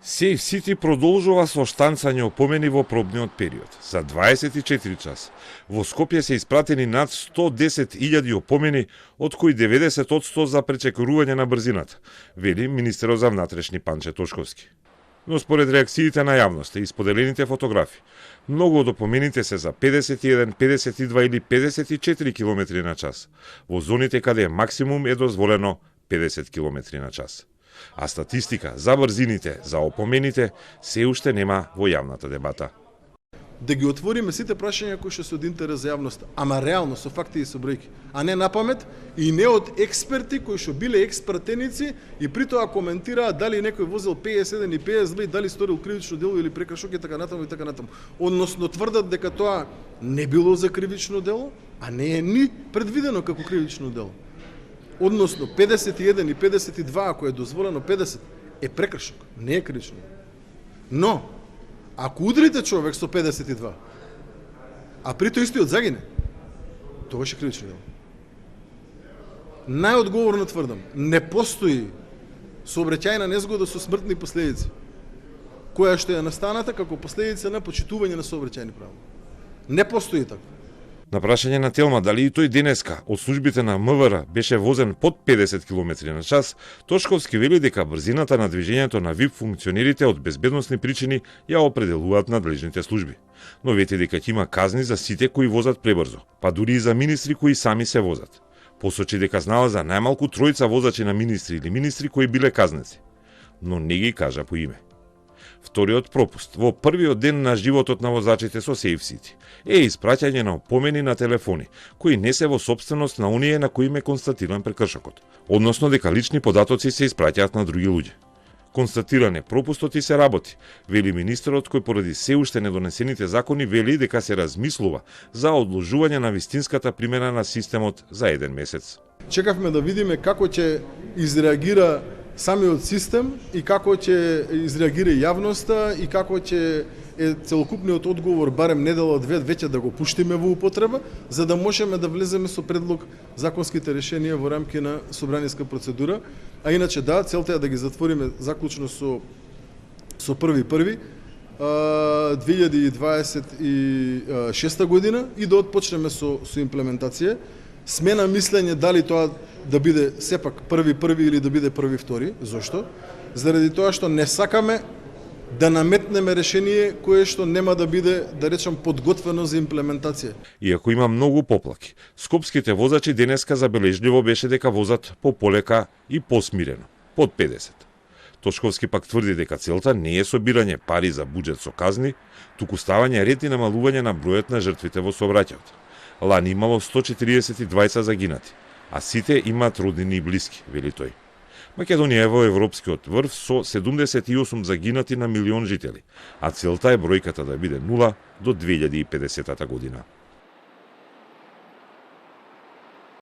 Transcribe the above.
Safe City продолжува со штанцање опомени во пробниот период. За 24 час во Скопје се испратени над 110.000 опомени, од кои 90% за пречекорување на брзината, вели министерот за внатрешни Панче Тошковски. Но според реакциите на јавноста и споделените фотографии, многу од опомените се за 51, 52 или 54 км на час, во зоните каде максимум е дозволено 50 км на час. А статистика за брзините, за опомените, се уште нема во јавната дебата. Да ги отвориме сите прашања кои што се од интерес за јавноста, ама реално со факти и со бројки, а не на памет и не од експерти кои што биле експратеници и при тоа коментираат дали некој возил 51 и 52, дали сторил кривично дело или прекршок и така натаму и така натаму. Односно тврдат дека тоа не било за кривично дело, а не е ни предвидено како кривично дело. Односно 51 и 52, ако е дозволено 50, е прекршок, не е кривично. Но ако удрите човек со 52, а при тоа истиот загине, тоа е кривично дело. Најодговорно тврдам, не постои сообраќајна незгода со смртни последици, која што е настаната како последица на почитување на сообраќајни правила. Не постои така. На прашање на Телма дали и тој денеска од службите на МВР беше возен под 50 км на час, Тошковски вели дека брзината на движењето на ВИП функционерите од безбедносни причини ја определуваат надлежните служби. Но вети дека ќе има казни за сите кои возат пребрзо, па дури и за министри кои сами се возат. Посочи дека знала за најмалку тројца возачи на министри или министри кои биле казнеци, но не ги кажа по име. Вториот пропуст во првиот ден на животот на возачите со Safe City е испраќање на опомени на телефони, кои не се во сопственост на оние на кои им е констатиран прекршокот, односно дека лични податоци се испраќаат на други луѓе. Констатиран е пропустот и се работи, вели министерот кој поради се уште недонесените закони вели дека се размислува за одложување на вистинската примена на системот за 1 месец. Чекавме да видиме како ќе изреагира самиот систем и како ќе изреагира јавноста и како ќе е целокупниот одговор барем недела две веќе да го пуштиме во употреба, за да можеме да влеземе со предлог законските решенија во рамки на собраниска процедура. А иначе да, целта е да ги затвориме заклучно со 1.1.2026 година и да отпочнеме со имплементација. Сме на мислење дали тоа да биде сепак 1.1 или да биде 1.2. Зошто? Заради тоа што не сакаме да наметнеме решение кое што нема да биде, да речам, подготвено за имплементација. Иако има многу поплаки, скопските возачи денеска забележливо беше дека возат пополека и посмирено, под 50. Тошковски пак тврди дека целта не е собирање пари за буџет со казни, туку ставање ред и намалување на бројот на жртвите во сообраќајот. Лани имало 142 загинати, а сите имаат роднини и блиски, вели тој. Македонија е во европскиот врв со 78 загинати на милион жители, а целта е бројката да биде 0 до 2050 година.